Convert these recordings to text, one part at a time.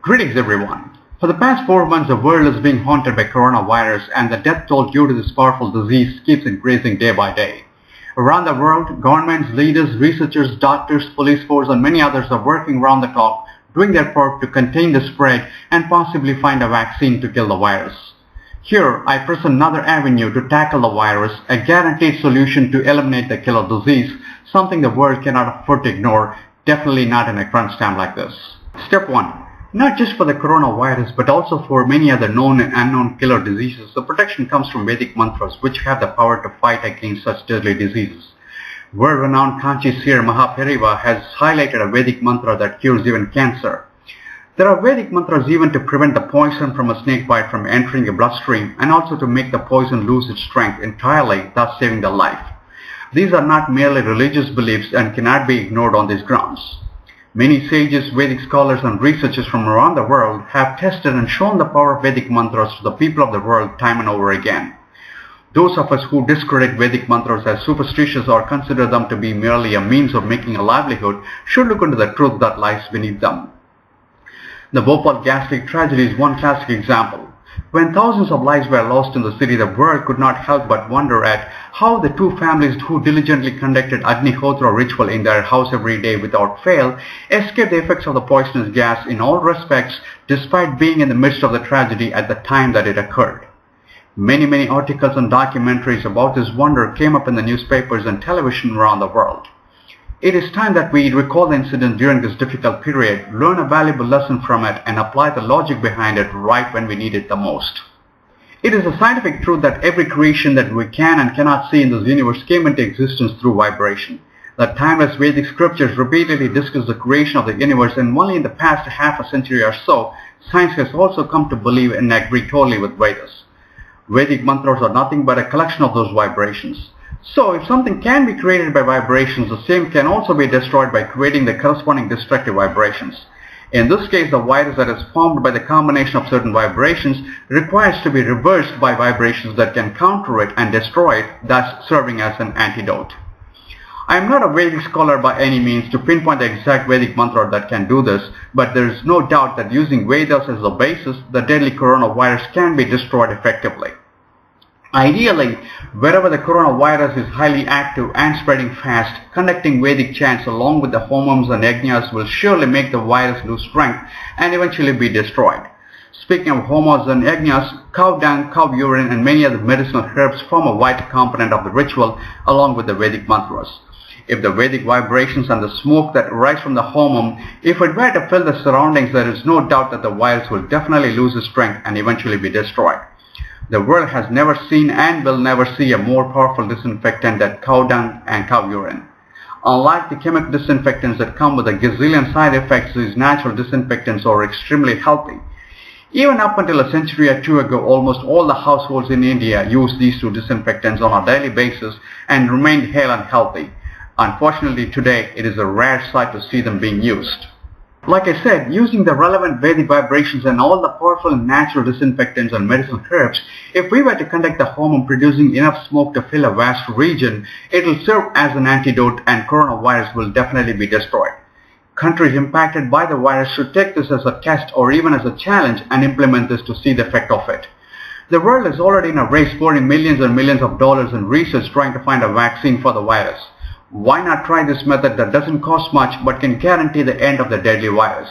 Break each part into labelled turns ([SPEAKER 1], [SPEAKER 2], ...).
[SPEAKER 1] Greetings everyone. For the past 4 months, the world is being haunted by coronavirus, and the death toll due to this powerful disease keeps increasing day by day. Around the world, governments, leaders, researchers, doctors, police force and many others are working round the clock, doing their part to contain the spread and possibly find a vaccine to kill the virus. Here, I present another avenue to tackle the virus, a guaranteed solution to eliminate the killer disease, something the world cannot afford to ignore, definitely not in a crunch time like this. Step 1. Not just for the coronavirus, but also for many other known and unknown killer diseases, the protection comes from Vedic mantras, which have the power to fight against such deadly diseases. World-renowned Kanchi seer Mahaperiva has highlighted a Vedic mantra that cures even cancer. There are Vedic mantras even to prevent the poison from a snake bite from entering your bloodstream, and also to make the poison lose its strength entirely, thus saving the life. These are not merely religious beliefs and cannot be ignored on these grounds. Many sages, Vedic scholars and researchers from around the world have tested and shown the power of Vedic mantras to the people of the world time and over again. Those of us who discredit Vedic mantras as superstitious or consider them to be merely a means of making a livelihood should look into the truth that lies beneath them. The Bhopal gas leak tragedy is one classic example. When thousands of lives were lost in the city, the world could not help but wonder at how the two families who diligently conducted Agnihotra ritual in their house every day without fail escaped the effects of the poisonous gas in all respects, despite being in the midst of the tragedy at the time that it occurred. Many articles and documentaries about this wonder came up in the newspapers and television around the world. It is time that we recall the incident during this difficult period, learn a valuable lesson from it, and apply the logic behind it right when we need it the most. It is a scientific truth that every creation that we can and cannot see in this universe came into existence through vibration. The timeless Vedic scriptures repeatedly discuss the creation of the universe, and only in the past half a century or so, science has also come to believe and agree totally with Vedas. Vedic mantras are nothing but a collection of those vibrations. So, if something can be created by vibrations, the same can also be destroyed by creating the corresponding destructive vibrations. In this case, the virus that is formed by the combination of certain vibrations requires to be reversed by vibrations that can counter it and destroy it, thus serving as an antidote. I am not a Vedic scholar by any means to pinpoint the exact Vedic mantra that can do this, but there is no doubt that using Vedas as a basis, the deadly coronavirus can be destroyed effectively. Ideally, wherever the coronavirus is highly active and spreading fast, conducting Vedic chants along with the homams and yajnas will surely make the virus lose strength and eventually be destroyed. Speaking of homams and yajnas, cow dung, cow urine and many other medicinal herbs form a vital component of the ritual along with the Vedic mantras. If the Vedic vibrations and the smoke that arise from the homam, if it were to fill the surroundings, there is no doubt that the virus will definitely lose its strength and eventually be destroyed. The world has never seen and will never see a more powerful disinfectant than cow dung and cow urine. Unlike the chemical disinfectants that come with a gazillion side effects, these natural disinfectants are extremely healthy. Even up until a century or two ago, almost all the households in India used these two disinfectants on a daily basis and remained hale and healthy. Unfortunately, today it is a rare sight to see them being used. Like I said, using the relevant Vedic vibrations and all the powerful natural disinfectants and medicinal herbs, if we were to conduct the homam producing enough smoke to fill a vast region, it will serve as an antidote and coronavirus will definitely be destroyed. Countries impacted by the virus should take this as a test or even as a challenge and implement this to see the effect of it. The world is already in a race pouring millions and millions of dollars in research trying to find a vaccine for the virus. Why not try this method that doesn't cost much but can guarantee the end of the deadly virus?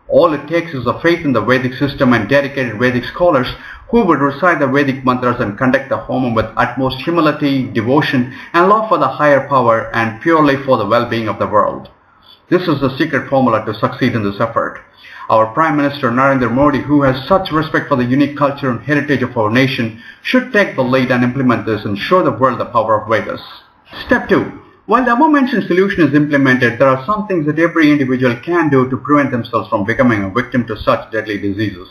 [SPEAKER 1] All it takes is a faith in the Vedic system and dedicated Vedic scholars who would recite the Vedic mantras and conduct the homam with utmost humility, devotion and love for the higher power and purely for the well-being of the world. This is the secret formula to succeed in this effort. Our Prime Minister Narendra Modi, who has such respect for the unique culture and heritage of our nation, should take the lead and implement this and show the world the power of Vedas. Step 2. While the above-mentioned solution is implemented, there are some things that every individual can do to prevent themselves from becoming a victim to such deadly diseases.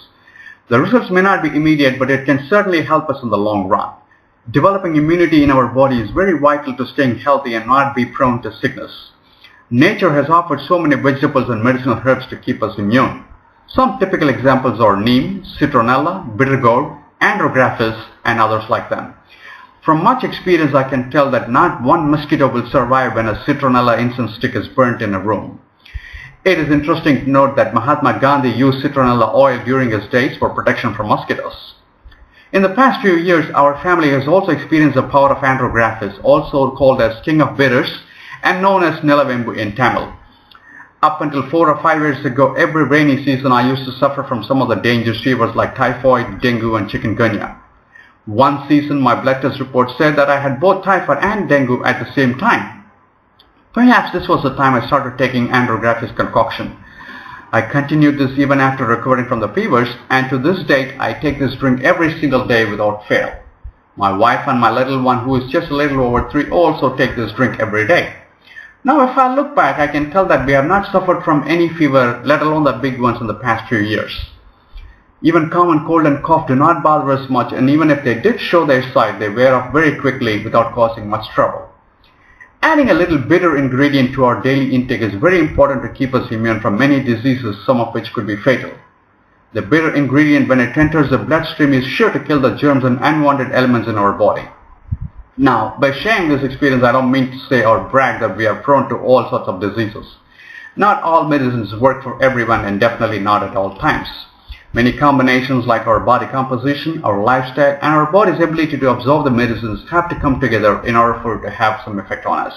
[SPEAKER 1] The results may not be immediate, but it can certainly help us in the long run. Developing immunity in our body is very vital to staying healthy and not be prone to sickness. Nature has offered so many vegetables and medicinal herbs to keep us immune. Some typical examples are neem, citronella, bitter gourd, andrographis, and others like them. From much experience, I can tell that not one mosquito will survive when a citronella incense stick is burnt in a room. It is interesting to note that Mahatma Gandhi used citronella oil during his days for protection from mosquitoes. In the past few years, our family has also experienced the power of andrographis, also called as king of bitters and known as Nilavembu in Tamil. Up until 4 or 5 years ago, every rainy season I used to suffer from some of the dangerous fevers like typhoid, dengue and chikungunya. One season my blood test report said that I had both typhoid and dengue at the same time. Perhaps this was the time I started taking andrographis concoction. I continued this even after recovering from the fevers, and to this date I take this drink every single day without fail. My wife and my little one, who is just a little over 3, also take this drink every day. Now if I look back, I can tell that we have not suffered from any fever, let alone the big ones in the past few years. Even common cold and cough do not bother us much, and even if they did show their side, they wear off very quickly without causing much trouble. Adding a little bitter ingredient to our daily intake is very important to keep us immune from many diseases, some of which could be fatal. The bitter ingredient, when it enters the bloodstream, is sure to kill the germs and unwanted elements in our body. Now, by sharing this experience, I don't mean to say or brag that we are prone to all sorts of diseases. Not all medicines work for everyone, and definitely not at all times. Many combinations like our body composition, our lifestyle, and our body's ability to absorb the medicines have to come together in order for it to have some effect on us.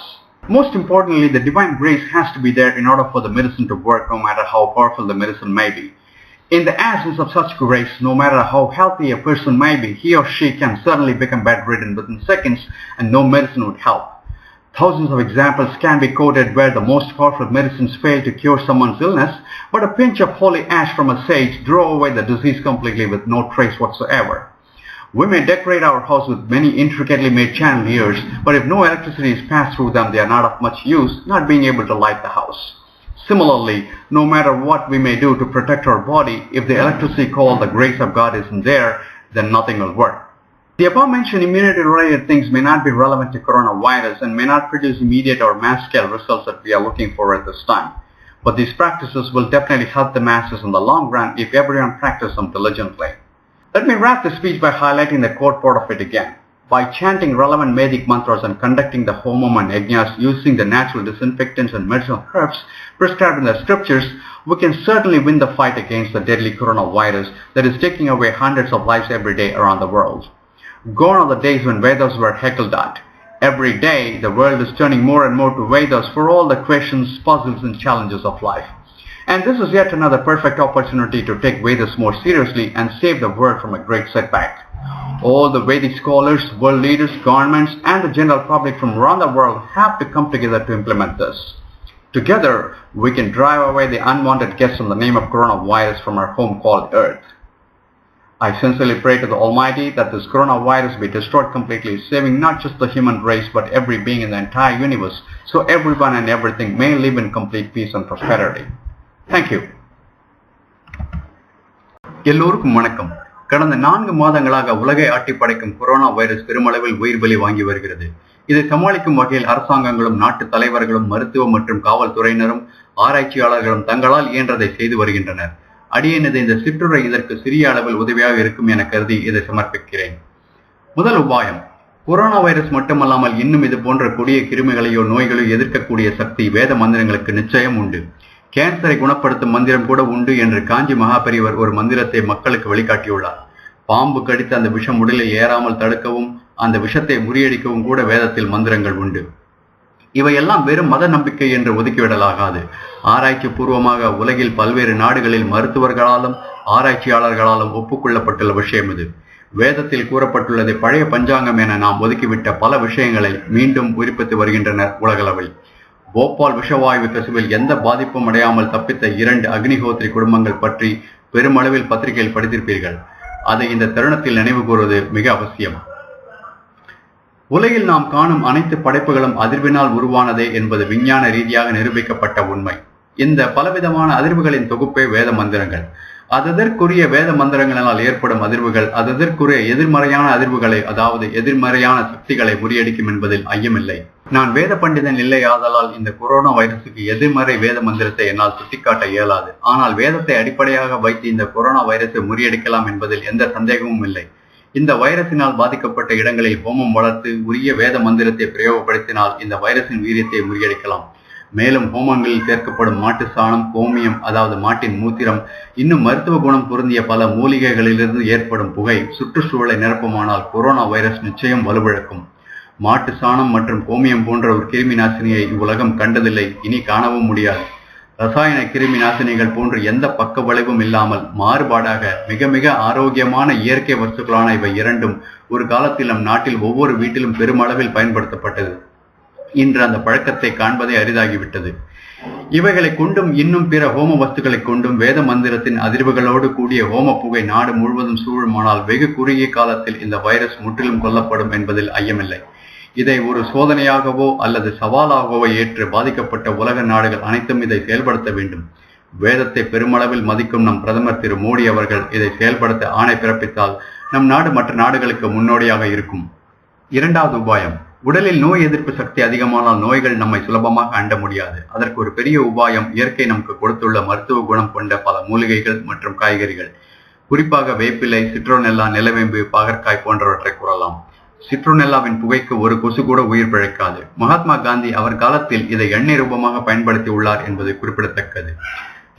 [SPEAKER 1] Most importantly, the divine grace has to be there in order for the medicine to work, no matter how powerful the medicine may be. In the absence of such grace, no matter how healthy a person may be, he or she can certainly become bedridden within seconds, and no medicine would help. Thousands of examples can be quoted where the most powerful medicines fail to cure someone's illness, but a pinch of holy ash from a sage drove away the disease completely with no trace whatsoever. We may decorate our house with many intricately made chandeliers, but if no electricity is passed through them, they are not of much use, not being able to light the house. Similarly, no matter what we may do to protect our body, if the electricity called the grace of God isn't there, then nothing will work. The above-mentioned immunity-related things may not be relevant to coronavirus and may not produce immediate or mass-scale results that we are looking for at this time. But these practices will definitely help the masses in the long run if everyone practices them diligently. Let me wrap this speech by highlighting the quote part of it again. By chanting relevant Vedic mantras and conducting the homam and yajnas using the natural disinfectants and medicinal herbs prescribed in the scriptures, we can certainly win the fight against the deadly coronavirus that is taking away hundreds of lives every day around the world. Gone are the days when Vedas were heckled at. Every day, the world is turning more and more to Vedas for all the questions, puzzles, and challenges of life. And this is yet another perfect opportunity to take Vedas more seriously and save the world from a great setback. All the Vedic scholars, world leaders, governments, and the general public from around the world have to come together to implement this. Together, we can drive away the unwanted guests in the name of coronavirus from our home called Earth. I sincerely pray to the Almighty that this coronavirus be destroyed completely, saving not just the human race but every being in the entire universe, so everyone and everything may live in complete peace and prosperity. Thank you. எல்லோருக்கும் வணக்கம். கடந்த 4 மாதங்களாக உலகை ஆட்டி படைக்கும் corona virus பெருமளவில் உயிர் பலி வாங்கி வருகிறது. இதை சமாளிக்கும் வகையில் அரசாங்கங்களும் நாட்டு தலைவர்களும் மருத்துவ மற்றும் காவல்துறையினரும் ஆராய்ச்சியாளர்களும் தங்களால் இயன்றதை செய்து வருகின்றனர். அடியேனது இந்த சிற்றுரை இதற்கு சிறிய அளவில் உதவியாக இருக்கும் என கருதி இதை சமர்ப்பிக்கிறேன். முதல் உபாயம், கொரோனா வைரஸ் மட்டுமல்லாமல் இன்னும் இது போன்ற கொடிய கிருமிகளையோ நோய்களையோ எதிர்க்கக்கூடிய சக்தி வேத மந்திரங்களுக்கு நிச்சயம் உண்டு. கேன்சரை குணப்படுத்தும் மந்திரம் கூட உண்டு என்று காஞ்சி மகாபெரியவர் ஒரு மந்திரத்தை மக்களுக்கு வெளிக்காட்டியுள்ளார். பாம்பு கடித்து அந்த விஷம் உடலில் ஏறாமல் தடுக்கவும் அந்த விஷத்தை முறியடிக்கவும் கூட வேதத்தில் மந்திரங்கள் உண்டு. இவையெல்லாம் வெறும் மத நம்பிக்கை என்று ஒதுக்கிவிடலாகாது. ஆராய்ச்சி பூர்வமாக உலகில் பல்வேறு நாடுகளில் மருத்துவர்களாலும் ஆராய்ச்சியாளர்களாலும் ஒப்புக்கொள்ளப்பட்டுள்ள விஷயம் இது. வேதத்தில் கூறப்பட்டுள்ளதை பழைய பஞ்சாங்கம் என நாம் ஒதுக்கிவிட்ட பல விஷயங்களை மீண்டும் உயிர்ப்பித்து வருகின்றனர் உலகளவில். போபால் விஷவாயு கசிவில் எந்த பாதிப்பும் அடையாமல் தப்பித்த 2 அக்னிஹோத்ரி குடும்பங்கள் பற்றி பெருமளவில் பத்திரிகையில் படித்திருப்பீர்கள். அதை இந்த தருணத்தில் நினைவு கூறுவது மிக அவசியம். உலகில் நாம் காணும் அனைத்து படைப்புகளும் அதிர்வினால் உருவானதே என்பது விஞ்ஞான ரீதியாக நிரூபிக்கப்பட்ட உண்மை. இந்த பலவிதமான அதிர்வுகளின் தொகுப்பே வேத மந்திரங்கள். அதற்குரிய வேத மந்திரங்களால் ஏற்படும் அதிர்வுகள் அதற்குரிய எதிர்மறையான அதிர்வுகளை, அதாவது எதிர்மறையான சக்திகளை முறியடிக்கும் என்பதில் ஐயமில்லை. நான் வேத பண்டிதன் இல்லை, ஆதலால் இந்த கொரோனா வைரசுக்கு எதிர்மறை வேத மந்திரத்தை என்னால் சுட்டிக்காட்ட இயலாது. ஆனால் வேதத்தை அடிப்படையாக வைத்து இந்த கொரோனா வைரஸை முறியடிக்கலாம் என்பதில் எந்த சந்தேகமும் இல்லை. இந்த வைரஸினால் பாதிக்கப்பட்ட இடங்களில் ஹோமம் வளர்த்து உரிய வேத மந்திரத்தை பிரயோகப்படுத்தினால் இந்த வைரஸின் வீரியத்தை முறியடிக்கலாம். மேலும் ஹோமங்களில் சேர்க்கப்படும் மாட்டு சாணம், கோமியம் அதாவது மாட்டின் மூத்திரம், இன்னும் மருத்துவ குணம் பொருந்திய பல மூலிகைகளிலிருந்து ஏற்படும் புகை சுற்றுச்சூழலை நிரப்புமானால் கொரோனா வைரஸ் நிச்சயம் வலுவிழக்கும். மாட்டு சாணம் மற்றும் கோமியம் போன்ற ஒரு கிருமி நாசினியை இவ்வுலகம் கண்டதில்லை, இனி காணவும் முடியாது. ரசாயன கிருமி நாசினிகள் போன்று எந்த பக்க விளைவும் இல்லாமல் மாறுபாடாக மிக மிக ஆரோக்கியமான இயற்கை வஸ்துக்களான இவை இரண்டும் ஒரு காலத்தில் நம் நாட்டில் ஒவ்வொரு வீட்டிலும் பெருமளவில் பயன்படுத்தப்பட்டது. இன்று அந்த பழக்கத்தை காண்பதே அரிதாகிவிட்டது. இவைகளை கொண்டும் இன்னும் பிற ஹோம வஸ்துக்களை கொண்டும் வேத மந்திரத்தின் அதிர்வுகளோடு கூடிய ஹோம புகை நாடு முழுவதும் சூழுமானால் வெகு குறுகிய காலத்தில் இந்த வைரஸ் முற்றிலும் கொல்லப்படும் என்பதில் ஐயமில்லை. இதை ஒரு சோதனையாகவோ அல்லது சவாலாகவோ ஏற்று பாதிக்கப்பட்ட உலக நாடுகள் அனைத்தும் இதை செயல்படுத்த வேண்டும். வேதத்தை பெருமளவில் மதிக்கும் நம் பிரதமர் திரு மோடி அவர்கள் இதை செயல்படுத்த ஆணை பிறப்பித்தால் நம் நாடு மற்ற நாடுகளுக்கு முன்னோடியாக இருக்கும். இரண்டாவது உபாயம், உடலில் நோய் எதிர்ப்பு சக்தி அதிகமானால் நோய்கள் நம்மை சுலபமாக அண்ட முடியாது. அதற்கு ஒரு பெரிய உபாயம் இயற்கை நமக்கு கொடுத்துள்ள மருத்துவ குணம் கொண்ட பல மூலிகைகள் மற்றும் காய்கறிகள். குறிப்பாக வேப்பிலை, சிட்ரோனெல்லா, நிலவேம்பு, பாகற்காய் போன்றவற்றை கூறலாம். சிட்ரோனெல்லாவின் புகைக்கு ஒரு கொசு கூட உயிர் பிழைக்காது. மகாத்மா காந்தி அவர் காலத்தில் இதை எண்ணெய் ரூபமாக பயன்படுத்தி உள்ளார் என்பது குறிப்பிடத்தக்கது.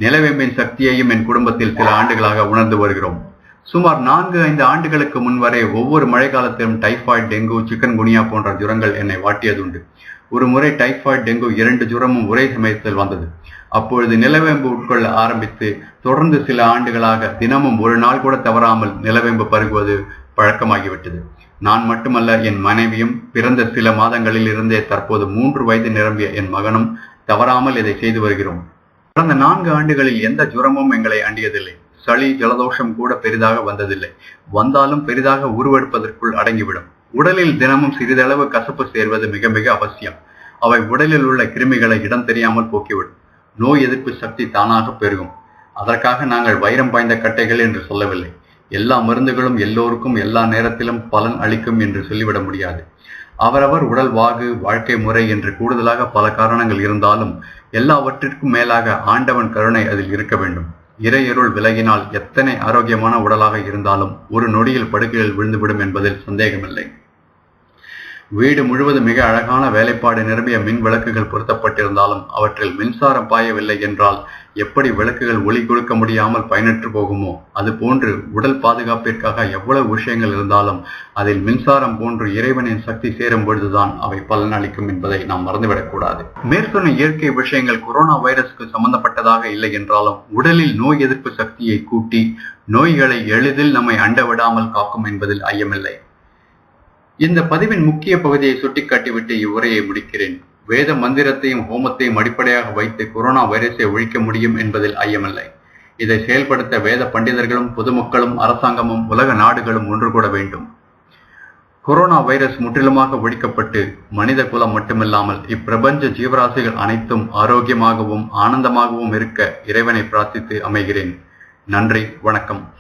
[SPEAKER 1] நிலவேம்பின் சக்தியையும் என் குடும்பத்தில் சில ஆண்டுகளாக உணர்ந்து வருகிறோம். சுமார் 4-5 ஆண்டுகளுக்கு முன்வரை ஒவ்வொரு மழை காலத்திலும் டைபாய்டு, டெங்கு, சிக்கன் குனியா போன்ற ஜுரங்கள் என்னை வாட்டியதுண்டு. ஒரு முறை டைபாய்டு, டெங்கு 2 ஜுரமும் ஒரே சமயத்தில் வந்தது. அப்பொழுது நிலவேம்பு உட்கொள்ள ஆரம்பித்து தொடர்ந்து சில ஆண்டுகளாக தினமும் ஒரு நாள் கூட தவறாமல் நிலவேம்பு பருகுவது பழக்கமாகிவிட்டது. நான் மட்டுமல்ல, என் மனைவியும் பிறந்த சில மாதங்களில் இருந்தே தற்போது 3 வயது நிரம்பிய என் மகனும் தவறாமல் இதை செய்து வருகிறோம். கடந்த 4 ஆண்டுகளில் எந்த ஜுரமும் எங்களை அண்டியதில்லை. சளி, ஜலதோஷம் கூட பெரிதாக வந்ததில்லை. வந்தாலும் பெரிதாக உருவெடுப்பதற்குள் அடங்கிவிடும். உடலில் தினமும் சிறிதளவு கசப்பு சேர்வது மிக மிக அவசியம். அவை உடலில் உள்ள கிருமிகளை இடம் தெரியாமல் போக்கிவிடும். நோய் எதிர்ப்பு சக்தி தானாக பெருகும். அதற்காக நாங்கள் வைரம் பாய்ந்த கட்டைகள் என்று சொல்லவில்லை. எல்லா மருந்துகளும் எல்லோருக்கும் எல்லா நேரத்திலும் பலன் அளிக்கும் என்று சொல்லிவிட முடியாது. அவரவர் உடல் வாகு, வாழ்க்கை முறை என்று கூடுதலாக பல காரணங்கள் இருந்தாலும் எல்லாவற்றிற்கும் மேலாக ஆண்டவன் கருணை அதில் இருக்க வேண்டும். இறையருள் விலகினால் எத்தனை ஆரோக்கியமான உடலாக இருந்தாலும் ஒரு நொடியில் படுக்கையில் விழுந்துவிடும் என்பதில் சந்தேகமில்லை. வீடு முழுவதும் மிக அழகான வேலைப்பாடு நிரம்பிய மின் விளக்குகள் பொருத்தப்பட்டிருந்தாலும் அவற்றில் மின்சாரம் பாயவில்லை என்றால் எப்படி விளக்குகள் ஒளி கொடுக்க முடியாமல் பயனற்று போகுமோ, அதுபோன்று உடல் பாதுகாப்பிற்காக எவ்வளவு விஷயங்கள் இருந்தாலும் அதில் மின்சாரம் போன்று இறைவனின் சக்தி சேரும் பொழுதுதான் அவை பலனளிக்கும் என்பதை நாம் மறந்துவிடக்கூடாது. மேற்சொன்ன இயற்கை விஷயங்கள் கொரோனா வைரஸுக்கு சம்பந்தப்பட்டதாக இல்லை என்றாலும் உடலில் நோய் எதிர்ப்பு சக்தியை கூட்டி நோய்களை எளிதில் நம்மை அண்ட விடாமல் காக்கும் என்பதில் ஐயமில்லை. இந்த பதிவின் முக்கிய பகுதியை சுட்டிக்காட்டிவிட்டு இவ்வுரையை முடிக்கிறேன். வேத மந்திரத்தையும் ஹோமத்தையும் அடிப்படையாக வைத்து கொரோனா வைரஸை ஒழிக்க முடியும் என்பதில் ஐயமில்லை. இதை செயல்படுத்த வேத பண்டிதர்களும் பொதுமக்களும் அரசாங்கமும் உலக நாடுகளும் ஒன்று கூட வேண்டும். கொரோனா வைரஸ் முற்றிலுமாக ஒழிக்கப்பட்டு மனித குலம் மட்டுமில்லாமல் இப்பிரபஞ்ச ஜீவராசிகள் அனைத்தும் ஆரோக்கியமாகவும் ஆனந்தமாகவும் இருக்க இறைவனை பிரார்த்தித்து அமைகிறேன். நன்றி, வணக்கம்.